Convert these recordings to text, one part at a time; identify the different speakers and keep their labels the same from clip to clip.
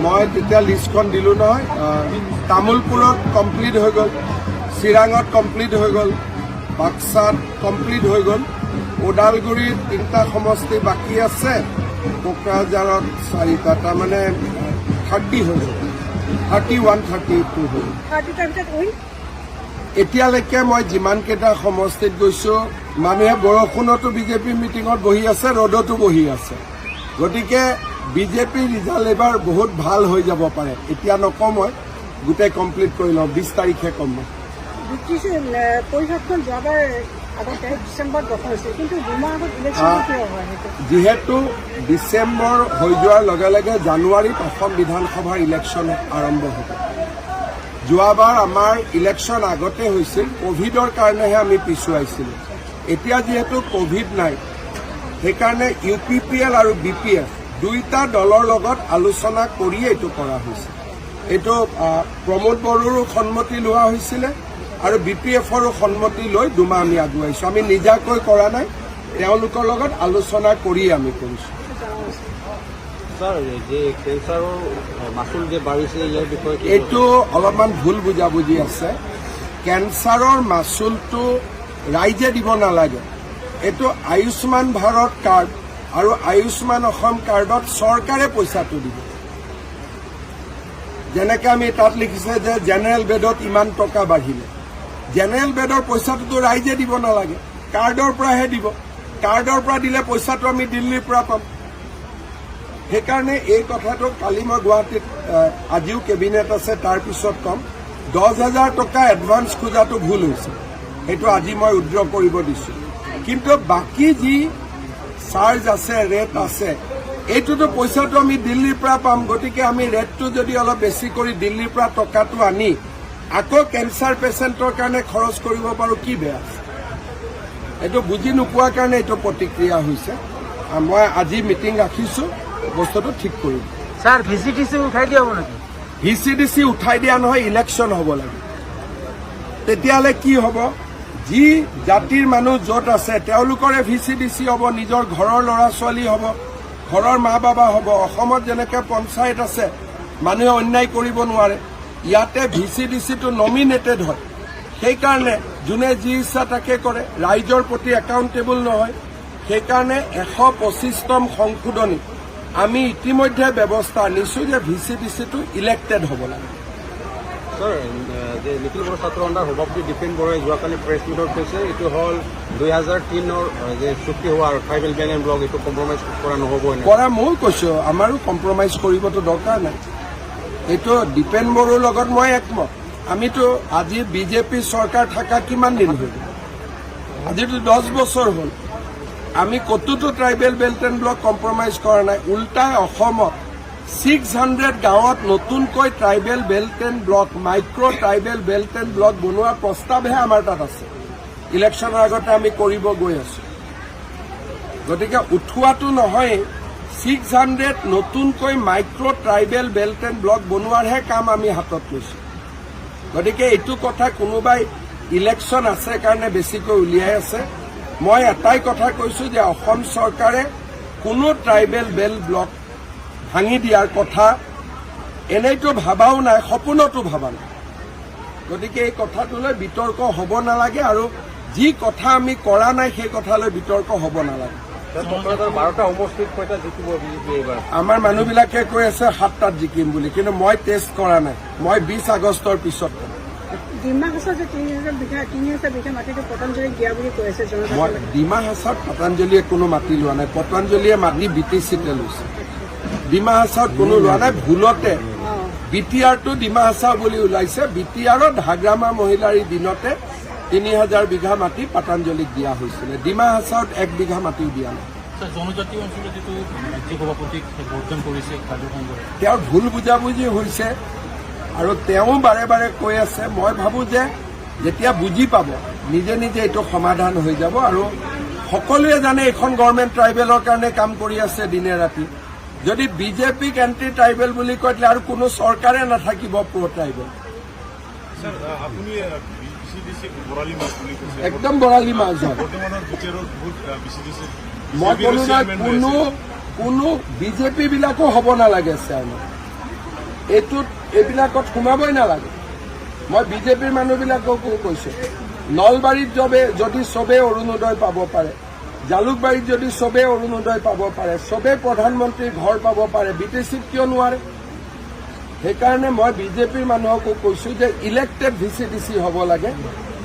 Speaker 1: মই তেতিয়া লিষ্টখন দিলোঁ নহয়। তামোলপুৰত কমপ্লিট হৈ গ'ল, চিৰাঙত কমপ্লিট হৈ গ'ল, বাক্সাত কমপ্লিট হৈ গ'ল, ওদালগুৰিত 3টা সমষ্টি বাকী আছে, কোকৰাঝাৰত 4টা, তাৰমানে 30 হৈ গ'ল, 31, 32 হৈ গ'ল। এতিয়ালৈকে মই যিমানকেইটা সমষ্টিত গৈছোঁ, মানুহে বৰষুণতো বিজেপি মিটিঙত বহি আছে, ৰ'দতো বহি আছে। গতিকে বিজেপি ৰিজাল্ট এইবাৰ বহুত ভাল হৈ যাব পাৰে। এতিয়া নকওঁ, মই গোটেই কমপ্লিট কৰি লওঁ, 20 তাৰিখে কম মই। যিহেতু ডিচেম্বৰ হৈ যোৱাৰ লগে লগে জানুৱাৰীত অসম বিধানসভাৰ ইলেকশ্যন আৰম্ভ হ'ব। যোৱাবাৰ আমাৰ ইলেকশ্যন আগতে হৈছিল, কোভিডৰ কাৰণেহে আমি পিছুৱাইছিলোঁ। এতিয়া যিহেতু কোভিড নাই, সেইকাৰণে UPPL আৰু BPF 2টা দলৰ লগত আলোচনা কৰিয়ে এইটো কৰা হৈছে। এইটো প্ৰমোদ বড়োৰো সন্মতি লোৱা হৈছিলে আৰু BPFৰো সন্মতি লৈ 2 মাহ আমি আগুৱাইছোঁ। আমি নিজাকৈ কৰা নাই, তেওঁলোকৰ লগত আলোচনা কৰি আমি কৰিছোঁ। এইটো অলপমান ভুল বুজাবুজি আছে। কেঞ্চাৰৰ মাচুলটো ৰাইজে দিব নালাগে। এইটো আয়ুষ্মান ভাৰত কাৰ্ড আৰু আয়ুষ্মান অসম কাৰ্ডত চৰকাৰে পইচাটো দিব। যেনেকৈ আমি তাত লিখিছে যে জেনেৰেল বেডত ইমান টকা বাঢ়িলে, জেনেৰেল বেডৰ পইচাটোতো ৰাইজে দিব নালাগে, কাৰ্ডৰ পৰাহে দিব। কাৰ্ডৰ পৰা দিলে পইচাটো আমি দিল্লীৰ পৰা পাম। সেইকাৰণে এই কথাটো কালি মই গুৱাহাটীত, আজিও কেবিনেট আছে, তাৰপিছত ক'ম। 10,000 টকা এডভান্স খোজাটো ভুল হৈছে, সেইটো আজি মই উদ্ৰ কৰিব দিছোঁ। কিন্তু বাকী যি চাৰ্জ আছে, ৰেট আছে, এইটোতো পইচাটো আমি দিল্লীৰ পৰা পাম। গতিকে আমি ৰেটটো যদি অলপ বেছি কৰি দিল্লীৰ পৰা টকাটো আনি আকৌ কেঞ্চাৰ পেচেণ্টৰ কাৰণে খৰচ কৰিব পাৰোঁ, কি বেয়া আছে? এইটো বুজি নোপোৱাৰ কাৰণে এইটো প্ৰতিক্ৰিয়া হৈছে। মই আজি মিটিং ৰাখিছোঁ, বস্তুটো ঠিক কৰিম।
Speaker 2: স্যার VCDC উঠাই দিয়া হ'ব নেকি?
Speaker 1: VCDC উঠাই দিয়া নহয়, ইলেকশ্যন হ'ব লাগে। তেতিয়াহ'লে কি হ'ব? যি জাতিৰ মানুহ য'ত আছে তেওঁলোকৰে VCDC হ'ব, নিজৰ ঘৰৰ ল'ৰা ছোৱালী হ'ব, ঘৰৰ মা বাবা হ'ব। অসমত যেনেকৈ পঞ্চায়ত আছে, মানুহে অন্যায় কৰিব নোৱাৰে। ইয়াতে VCDCটো নমিনেটেড হয়। সেইকাৰণে যোনে যি ইচ্ছা তাকে কৰে, ৰাইজৰ প্ৰতি একাউণ্টেবল নহয়। সেইকাৰণে 125তম সংশোধনী আমি ইতিমধ্যে ব্যৱস্থা আনিছোঁ যে VCDCটো ইলেক্টেড হ'ব লাগে।
Speaker 3: স্যাৰ, যে নিখিল বড়ো ছাত্ৰ সন্থাৰ সভাপতি দীপেন বড়োৱে যোৱাকালি প্ৰেছ মিটত কৈছে, এইটো হ'ল 2003ৰ যে চুক্তি হোৱা আৰু ট্ৰাইবেল বেন এণ্ড ব্লক, এইটো কম্প্ৰমাইজ কৰা নহ'ব।
Speaker 1: কৰা ময়ো কৈছোঁ, আমাৰো কম্প্ৰমাইজ কৰিবতো দৰকাৰ নাই। এইটো দীপেন বড়োৰ লগত মই একমত। আমিতো আজি বিজেপি চৰকাৰ থকা কিমান দিন হ'ল? আজিতো 10 বছৰ হ'ল। আমি ক'তোতো tribal belt and block compromise কৰা নাই। উল্টাই অসমত 600 গাঁৱত নতুনকৈ tribal belt and block, micro' tribal belt and block বনোৱাৰ প্ৰস্তাৱহে আমাৰ তাত আছে। ইলেকশ্যনৰ আগতে আমি কৰিব গৈ আছোঁ। গতিকে উঠোৱাটো নহয়, 600 নতুনকৈ micro' tribal belt and block বনোৱাৰহে কাম আমি হাতত লৈছোঁ। গতিকে এইটো কথা কোনোবাই ইলেকশ্যন আছে কাৰণে বেছিকৈ উলিয়াই আছে। মই এটাই কথা কৈছোঁ যে অসম চৰকাৰে কোনো ট্ৰাইবেল বেল্ট ব্লক ভাঙি দিয়াৰ কথা এনেইতো ভাবাও নাই, সপোনতো ভাবা নাই। গতিকে এই কথাটোলৈ বিতৰ্ক হ'ব নালাগে, আৰু যি কথা আমি কৰা নাই সেই কথালৈ বিতৰ্ক হ'ব নালাগে।
Speaker 3: 12টা সমষ্টিত কেইটা জিকিব বিজেপি এইবাৰ?
Speaker 1: আমাৰ মানুহবিলাকে কৈ আছে 7টাত জিকিম বুলি, কিন্তু মই টেষ্ট কৰা নাই। মই 20 আগষ্টৰ পিছত
Speaker 4: ডিমা হাছাওত যে 3,000 বিঘা মাটিটো পতঞ্জলিক দিয়া বুলি কৈ আছে।
Speaker 1: মই ডিমা হাছাওত পতঞ্জলিয়ে কোনো মাটি লোৱা নাই। পতঞ্জলিয়ে মাটি BTCতে লৈছে। ডিমা হাছাওত কোনো লোৱা নাই। ভুলতে BTRটো ডিমা হাছাও বুলি ওলাইছে। BTRত হাগ্ৰামা মহিলাৰ দিনতে 3,000 বিঘা মাটি পতঞ্জলিক দিয়া হৈছিলে। ডিমা হাছাওত 1 বিঘা মাটি দিয়া নাই।
Speaker 2: জনজাতি অঞ্চলত যিটো ৰাজ্যিক সভাপতিক বৰ্জন কৰিছে কাৰ্যসংঘই,
Speaker 1: তেওঁৰ ভুল বুজাবুজি হৈছে আৰু তেওঁ বাৰে বাৰে কৈ আছে। মই ভাবোঁ যে যেতিয়া বুজি পাব, নিজে নিজে এইটো সমাধান হৈ যাব। আৰু সকলোৱে জানে এইখন গভৰ্ণমেণ্ট ট্ৰাইবেলৰ কাৰণে কাম কৰি আছে দিনে ৰাতি। যদি বিজেপিক এণ্টি ট্ৰাইবেল বুলি কয়, তেতিয়া আৰু কোনো চৰকাৰে নাথাকিব প্ৰ' ট্ৰাইবেল। একদম বৰালি মাছ হয়। মই ক'লো নহয়, কোনো বিজেপি বিলাকো হ'ব নালাগে চেয়াৰমেন। এইবিলাকত সোমাবই নালাগে। মই বিজেপিৰ মানুহবিলাককো কৈছো, নলবাৰীত যদি চবে অৰুণোদয় পাব পাৰে, জালুকবাৰীত যদি চবে অৰুণোদয় পাব পাৰে, চবে প্ৰধানমন্ত্ৰীৰ ঘৰ পাব পাৰে, BTCত কিয় নোৱাৰে? সেইকাৰণে মই বিজেপিৰ মানুহকো কৈছো যে ইলেক্টেড VCDC হ'ব লাগে,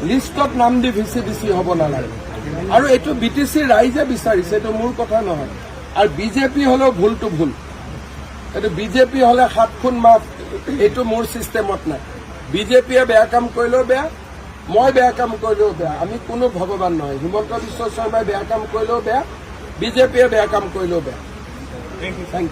Speaker 1: লিষ্টত নাম দি VCDC হ'ব নালাগে। আৰু এইটো BTC ৰাইজে বিচাৰিছে, এইটো মোৰ কথা নহয়। আৰু বিজেপি হলেও ভুলটো ভুল, এইটো বিজেপি হলে 7 খুন মাফ, এইটো মোৰ চিষ্টেমত নাই। বিজেপিয়ে বেয়া কাম কৰিলেও বেয়া, মই বেয়া কাম কৰিলেও বেয়া, আমি কোনো ভগৱান নহয়। হিমন্ত বিশ্ব শৰ্মাই বেয়া কাম কৰিলেও বেয়া, বিজেপিয়ে বেয়া কাম কৰিলেও বেয়া। Thank U.